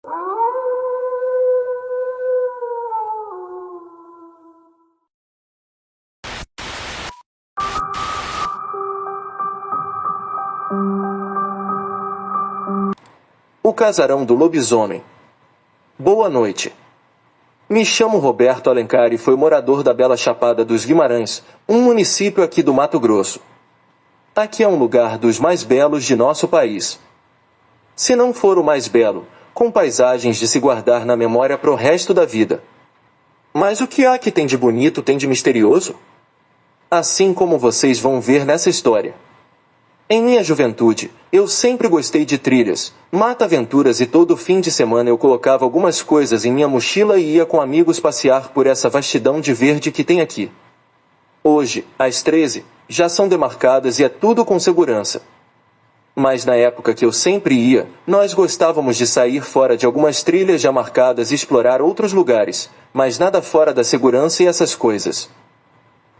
O casarão do lobisomem. Boa noite. Me chamo Roberto Alencar e fui morador da bela Chapada dos Guimarães, um município aqui do Mato Grosso. Aqui é um lugar dos mais belos de nosso país. Se não for o mais belo, com paisagens de se guardar na memória pro resto da vida. Mas o que há que tem de bonito, tem de misterioso? Assim como vocês vão ver nessa história. Em minha juventude, eu sempre gostei de trilhas, mata-aventuras e todo fim de semana eu colocava algumas coisas em minha mochila e ia com amigos passear por essa vastidão de verde que tem aqui. Hoje, às 13, já são demarcadas e é tudo com segurança. Mas na época que eu sempre ia, nós gostávamos de sair fora de algumas trilhas já marcadas e explorar outros lugares, mas nada fora da segurança e essas coisas.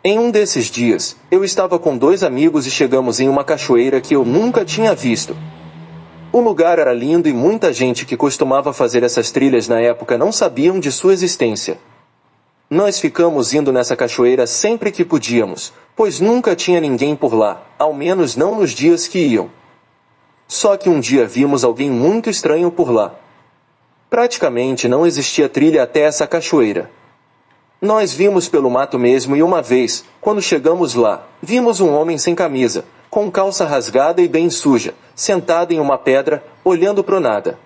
Em um desses dias, eu estava com 2 amigos e chegamos em uma cachoeira que eu nunca tinha visto. O lugar era lindo e muita gente que costumava fazer essas trilhas na época não sabiam de sua existência. Nós ficamos indo nessa cachoeira sempre que podíamos, pois nunca tinha ninguém por lá, ao menos não nos dias que iam. Só que um dia vimos alguém muito estranho por lá. Praticamente não existia trilha até essa cachoeira. Nós vimos pelo mato mesmo e uma vez, quando chegamos lá, vimos um homem sem camisa, com calça rasgada e bem suja, sentado em uma pedra, olhando pro nada.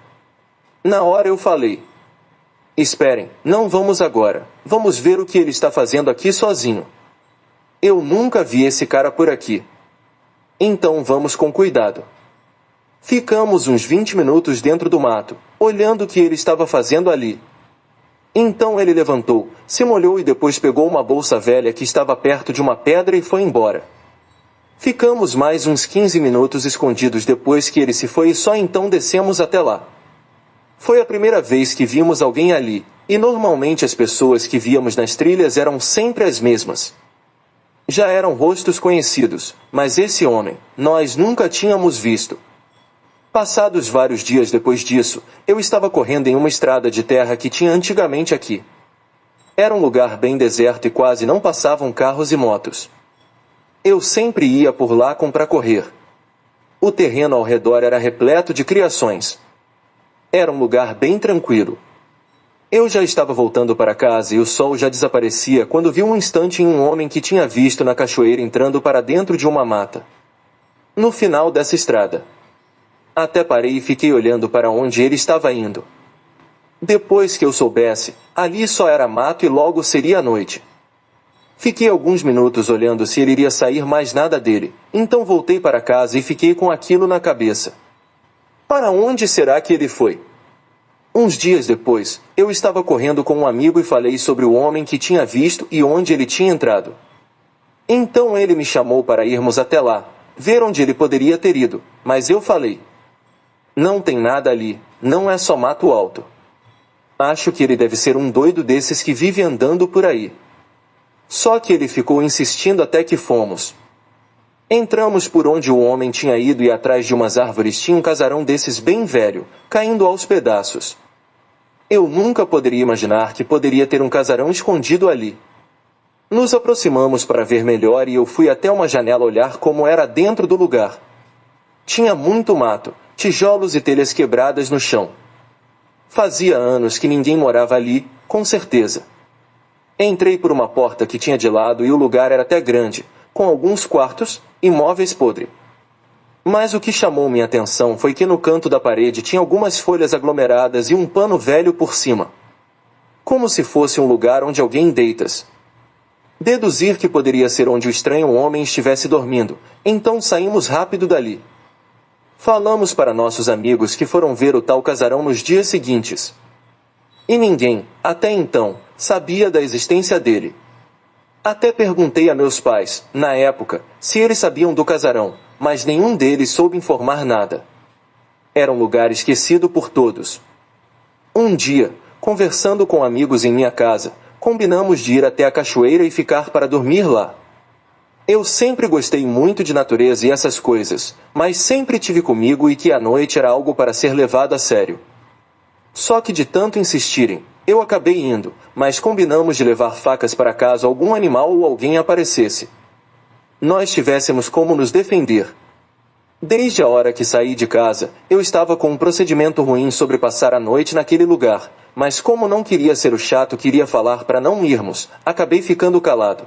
Na hora eu falei: esperem, não vamos agora, vamos ver o que ele está fazendo aqui sozinho. Eu nunca vi esse cara por aqui. Então vamos com cuidado. Ficamos uns 20 minutos dentro do mato, olhando o que ele estava fazendo ali. Então ele levantou, se molhou e depois pegou uma bolsa velha que estava perto de uma pedra e foi embora. Ficamos mais uns 15 minutos escondidos depois que ele se foi e só então descemos até lá. Foi a primeira vez que vimos alguém ali, e normalmente as pessoas que víamos nas trilhas eram sempre as mesmas. Já eram rostos conhecidos, mas esse homem, nós nunca tínhamos visto. Passados vários dias depois disso, eu estava correndo em uma estrada de terra que tinha antigamente aqui. Era um lugar bem deserto e quase não passavam carros e motos. Eu sempre ia por lá para correr. O terreno ao redor era repleto de criações. Era um lugar bem tranquilo. Eu já estava voltando para casa e o sol já desaparecia quando vi um instante em um homem que tinha visto na cachoeira entrando para dentro de uma mata. No final dessa estrada. Até parei e fiquei olhando para onde ele estava indo. Depois que eu soubesse, ali só era mato e logo seria noite. Fiquei alguns minutos olhando se ele iria sair, mais nada dele, então voltei para casa e fiquei com aquilo na cabeça. Para onde será que ele foi? Uns dias depois, eu estava correndo com um amigo e falei sobre o homem que tinha visto e onde ele tinha entrado. Então ele me chamou para irmos até lá, ver onde ele poderia ter ido, mas eu falei: não tem nada ali, não é só mato alto. Acho que ele deve ser um doido desses que vive andando por aí. Só que ele ficou insistindo até que fomos. Entramos por onde o homem tinha ido e atrás de umas árvores tinha um casarão desses bem velho, caindo aos pedaços. Eu nunca poderia imaginar que poderia ter um casarão escondido ali. Nos aproximamos para ver melhor e eu fui até uma janela olhar como era dentro do lugar. Tinha muito mato, tijolos e telhas quebradas no chão. Fazia anos que ninguém morava ali, com certeza. Entrei por uma porta que tinha de lado e o lugar era até grande, com alguns quartos e móveis podres. Mas o que chamou minha atenção foi que no canto da parede tinha algumas folhas aglomeradas e um pano velho por cima. Como se fosse um lugar onde alguém deitas. Deduzir que poderia ser onde o estranho homem estivesse dormindo, então saímos rápido dali. Falamos para nossos amigos que foram ver o tal casarão nos dias seguintes. E ninguém, até então, sabia da existência dele. Até perguntei a meus pais, na época, se eles sabiam do casarão, mas nenhum deles soube informar nada. Era um lugar esquecido por todos. Um dia, conversando com amigos em minha casa, combinamos de ir até a cachoeira e ficar para dormir lá. Eu sempre gostei muito de natureza e essas coisas, mas sempre tive comigo e que a noite era algo para ser levado a sério. Só que de tanto insistirem, eu acabei indo, mas combinamos de levar facas para caso algum animal ou alguém aparecesse. Nós tivéssemos como nos defender. Desde a hora que saí de casa, eu estava com um procedimento ruim sobre passar a noite naquele lugar, mas como não queria ser o chato que iria falar para não irmos, acabei ficando calado.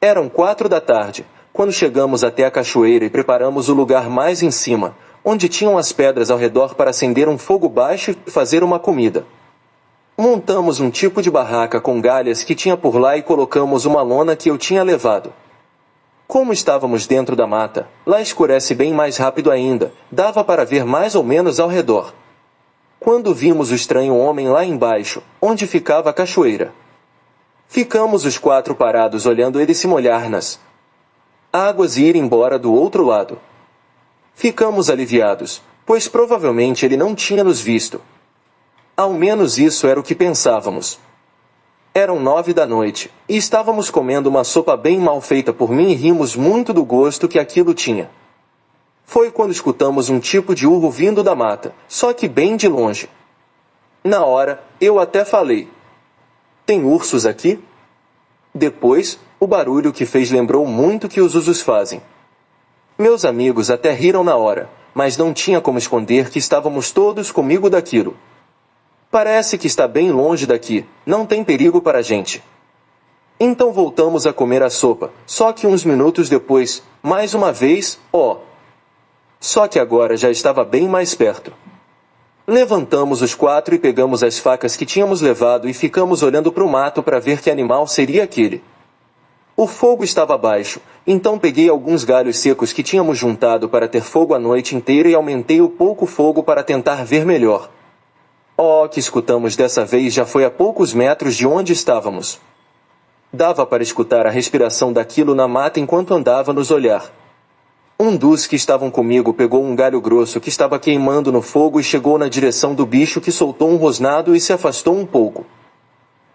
Eram 4 da tarde, quando chegamos até a cachoeira e preparamos o lugar mais em cima, onde tinham as pedras ao redor para acender um fogo baixo e fazer uma comida. Montamos um tipo de barraca com galhas que tinha por lá e colocamos uma lona que eu tinha levado. Como estávamos dentro da mata, lá escurece bem mais rápido ainda, dava para ver mais ou menos ao redor. Quando vimos o estranho homem lá embaixo, onde ficava a cachoeira. Ficamos os 4 parados olhando ele se molhar nas águas e ir embora do outro lado. Ficamos aliviados, pois provavelmente ele não tinha nos visto. Ao menos isso era o que pensávamos. Eram 9 da noite, e estávamos comendo uma sopa bem mal feita por mim e rimos muito do gosto que aquilo tinha. Foi quando escutamos um tipo de urro vindo da mata, só que bem de longe. Na hora, eu até falei: "Tem ursos aqui?" Depois, o barulho que fez lembrou muito que os ursos fazem. Meus amigos até riram na hora, mas não tinha como esconder que estávamos todos comigo daquilo. Parece que está bem longe daqui, não tem perigo para a gente. Então voltamos a comer a sopa, só que uns minutos depois, mais uma vez, só que agora já estava bem mais perto. Levantamos os 4 e pegamos as facas que tínhamos levado e ficamos olhando para o mato para ver que animal seria aquele. O fogo estava baixo, então peguei alguns galhos secos que tínhamos juntado para ter fogo a noite inteira e aumentei o pouco fogo para tentar ver melhor. O que escutamos dessa vez já foi a poucos metros de onde estávamos. Dava para escutar a respiração daquilo na mata enquanto andava nos olhar. Um dos que estavam comigo pegou um galho grosso que estava queimando no fogo e chegou na direção do bicho que soltou um rosnado e se afastou um pouco.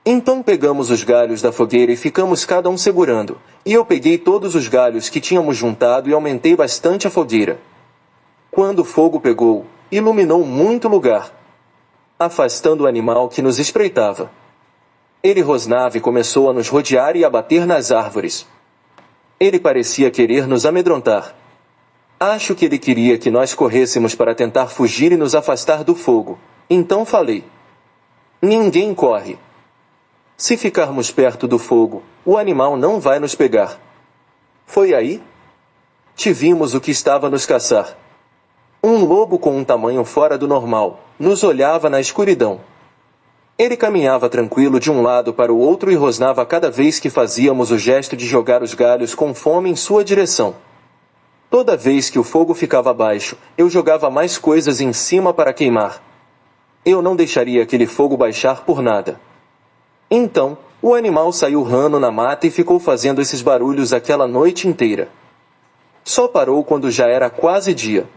Então pegamos os galhos da fogueira e ficamos cada um segurando, e eu peguei todos os galhos que tínhamos juntado e aumentei bastante a fogueira. Quando o fogo pegou, iluminou muito lugar, afastando o animal que nos espreitava. Ele rosnava e começou a nos rodear e a bater nas árvores. Ele parecia querer nos amedrontar. Acho que ele queria que nós corrêssemos para tentar fugir e nos afastar do fogo. Então falei: "Ninguém corre. Se ficarmos perto do fogo, o animal não vai nos pegar." Foi aí? Tivemos o que estava a nos caçar. Um lobo com um tamanho fora do normal, nos olhava na escuridão. Ele caminhava tranquilo de um lado para o outro e rosnava cada vez que fazíamos o gesto de jogar os galhos com fome em sua direção. Toda vez que o fogo ficava baixo, eu jogava mais coisas em cima para queimar. Eu não deixaria aquele fogo baixar por nada. Então, o animal saiu rando na mata e ficou fazendo esses barulhos aquela noite inteira. Só parou quando já era quase dia.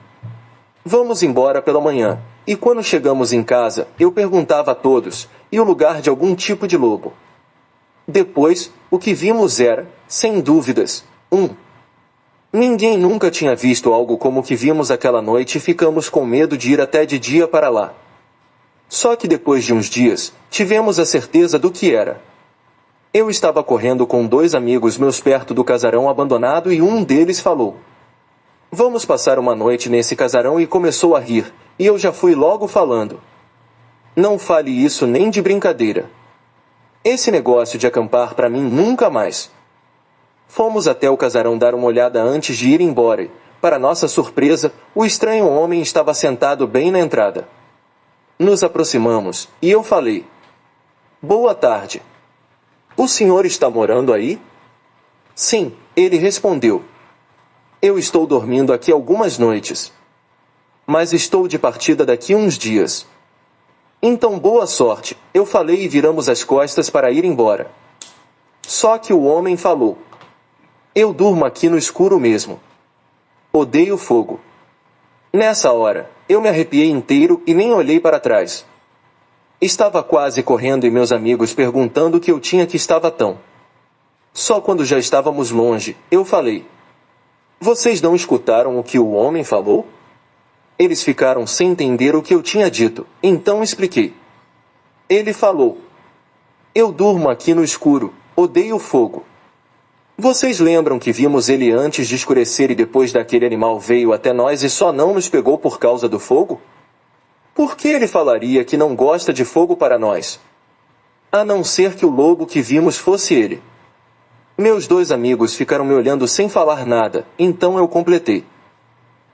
Vamos embora pela manhã, e quando chegamos em casa, eu perguntava a todos, e o lugar de algum tipo de lobo. Depois, o que vimos era, sem dúvidas, Ninguém nunca tinha visto algo como o que vimos aquela noite e ficamos com medo de ir até de dia para lá. Só que depois de uns dias, tivemos a certeza do que era. Eu estava correndo com 2 amigos meus perto do casarão abandonado e um deles falou: "Vamos passar uma noite nesse casarão", e começou a rir, e eu já fui logo falando: "Não fale isso nem de brincadeira. Esse negócio de acampar para mim nunca mais." Fomos até o casarão dar uma olhada antes de ir embora e, para nossa surpresa, o estranho homem estava sentado bem na entrada. Nos aproximamos, e eu falei: "Boa tarde. O senhor está morando aí?" "Sim", ele respondeu. "Eu estou dormindo aqui algumas noites. Mas estou de partida daqui uns dias." "Então boa sorte", eu falei e viramos as costas para ir embora. Só que o homem falou: "Eu durmo aqui no escuro mesmo. Odeio fogo." Nessa hora, eu me arrepiei inteiro e nem olhei para trás. Estava quase correndo e meus amigos perguntando o que eu tinha que estava tão. Só quando já estávamos longe, eu falei: "Vocês não escutaram o que o homem falou?" Eles ficaram sem entender o que eu tinha dito, então expliquei. Ele falou: eu durmo aqui no escuro, odeio fogo. Vocês lembram que vimos ele antes de escurecer e depois daquele animal veio até nós e só não nos pegou por causa do fogo? Por que ele falaria que não gosta de fogo para nós? A não ser que o lobo que vimos fosse ele. Meus dois amigos ficaram me olhando sem falar nada, então eu completei.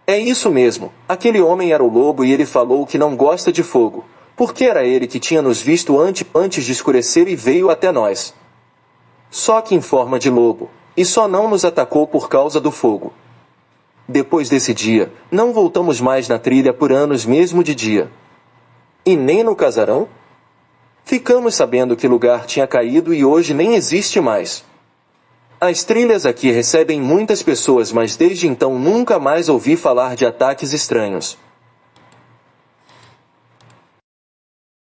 É isso mesmo, aquele homem era o lobo e ele falou que não gosta de fogo, porque era ele que tinha nos visto antes de escurecer e veio até nós. Só que em forma de lobo, e só não nos atacou por causa do fogo. Depois desse dia, não voltamos mais na trilha por anos mesmo de dia. E nem no casarão? Ficamos sabendo que o lugar tinha caído e hoje nem existe mais. As trilhas aqui recebem muitas pessoas, mas desde então nunca mais ouvi falar de ataques estranhos.